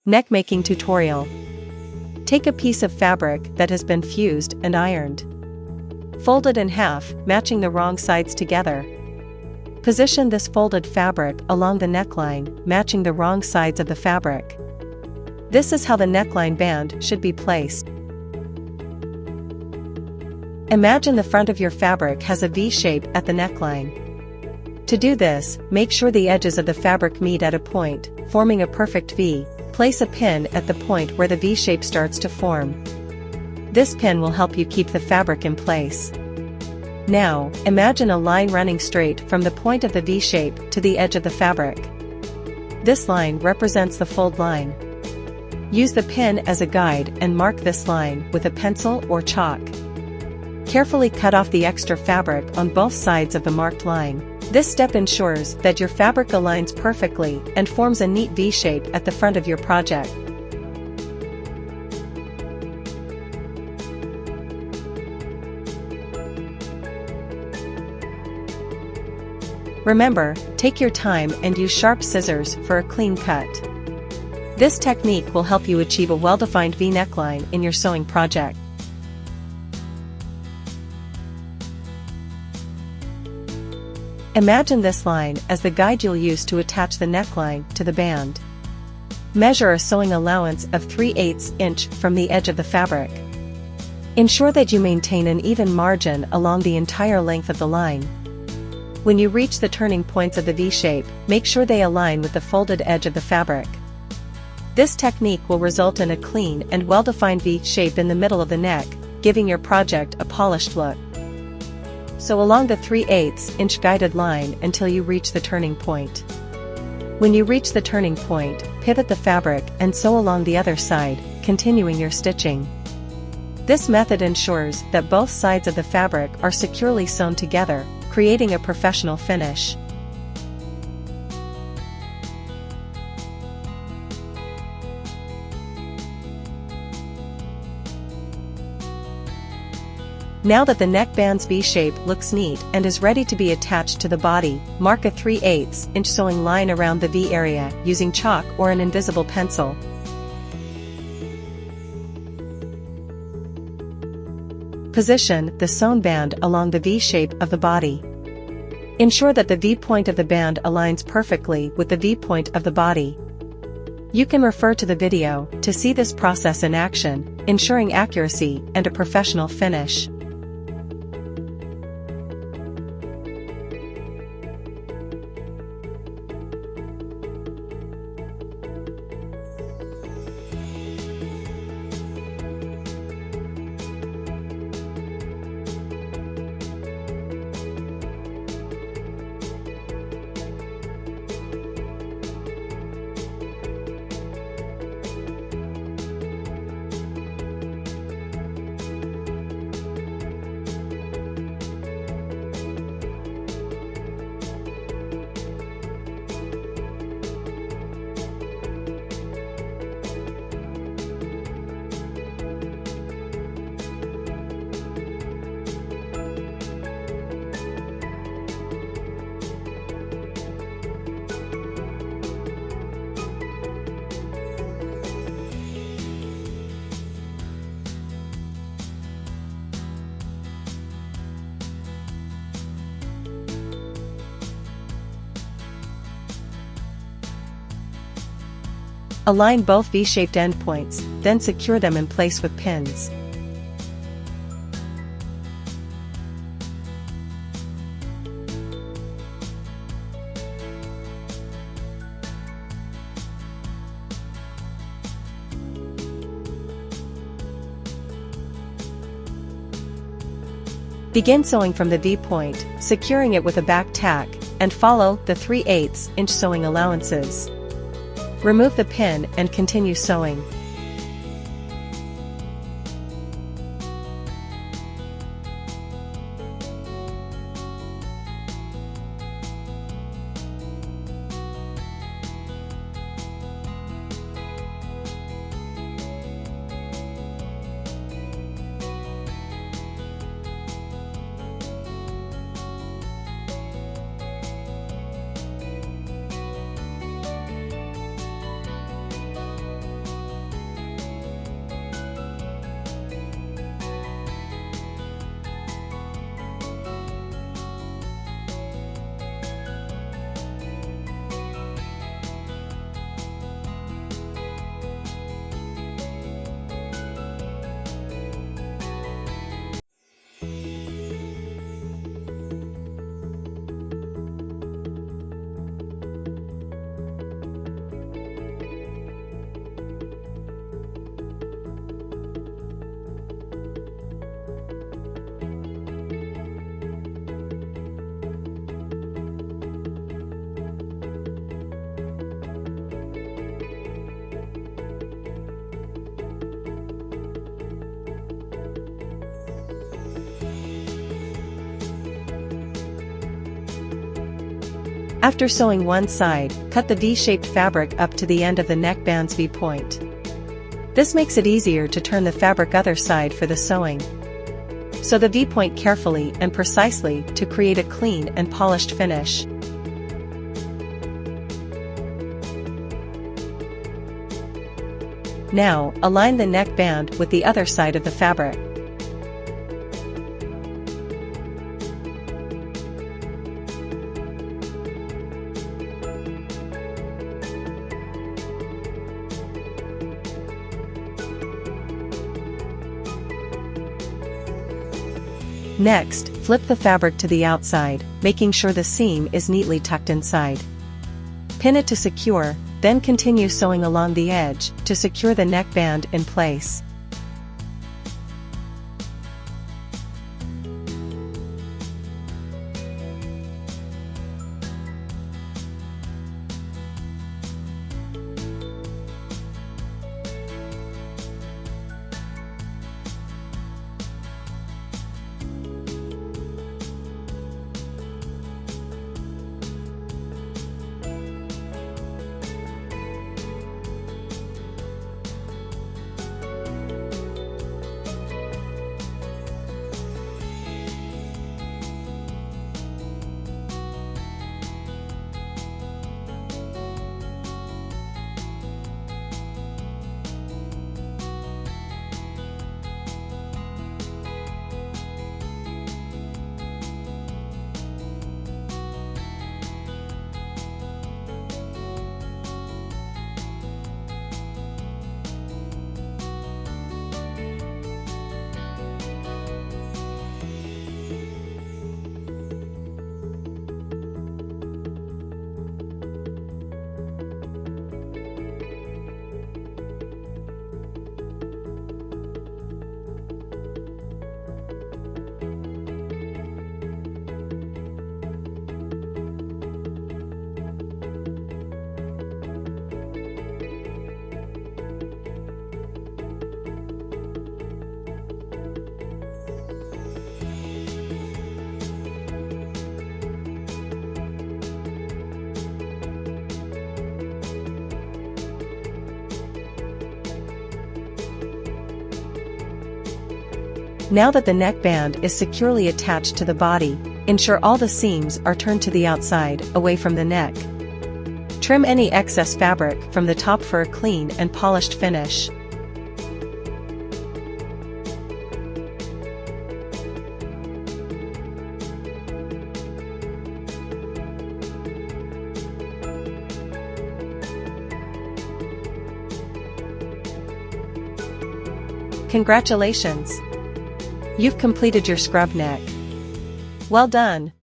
Neck making tutorial. Take a piece of fabric that has been fused and ironed. Fold it in half, matching the wrong sides together. Position this folded fabric along the neckline, matching the wrong sides of the fabric. This is how the neckline band should be placed. Imagine the front of your fabric has a V shape at the neckline. To do this, make sure the edges of the fabric meet at a point, forming a perfect V. Place a pin at the point where the V shape starts to form. This pin will help you keep the fabric in place. Now, imagine a line running straight from the point of the V shape to the edge of the fabric. This line represents the fold line. Use the pin as a guide and mark this line with a pencil or chalk. Carefully cut off the extra fabric on both sides of the marked line. This step ensures that your fabric aligns perfectly and forms a neat V shape at the front of your project. Remember, take your time and use sharp scissors for a clean cut. This technique will help you achieve a well-defined V neckline in your sewing project. Imagine this line as the guide you'll use to attach the neckline to the band. Measure a sewing allowance of 3/8 inch from the edge of the fabric. Ensure that you maintain an even margin along the entire length of the line. When you reach the turning points of the V shape, make sure they align with the folded edge of the fabric. This technique will result in a clean and well-defined V shape in the middle of the neck, giving your project a polished look. Sew along the 3/8 inch guided line until you reach the turning point. When you reach the turning point, pivot the fabric and sew along the other side, continuing your stitching. This method ensures that both sides of the fabric are securely sewn together, creating a professional finish. Now that the neckband's V shape looks neat and is ready to be attached to the body, mark a 3/8 inch sewing line around the V area using chalk or an invisible pencil. Position the sewn band along the V shape of the body. Ensure that the V point of the band aligns perfectly with the V point of the body. You can refer to the video to see this process in action, ensuring accuracy and a professional finish. Align both V-shaped endpoints, then secure them in place with pins. Begin sewing from the V point, securing it with a back tack, and follow the 3/8 inch sewing allowances. Remove the pin and continue sewing. After sewing one side, cut the V-shaped fabric up to the end of the neckband's V-point. This makes it easier to turn the fabric other side for the sewing. Sew the V-point carefully and precisely to create a clean and polished finish. Now, align the neckband with the other side of the fabric. Next, flip the fabric to the outside, making sure the seam is neatly tucked inside. Pin it to secure, then continue sewing along the edge to secure the neckband in place. Now that the neckband is securely attached to the body, ensure all the seams are turned to the outside, away from the neck. Trim any excess fabric from the top for a clean and polished finish. Congratulations! You've completed your scrub neck. Well done!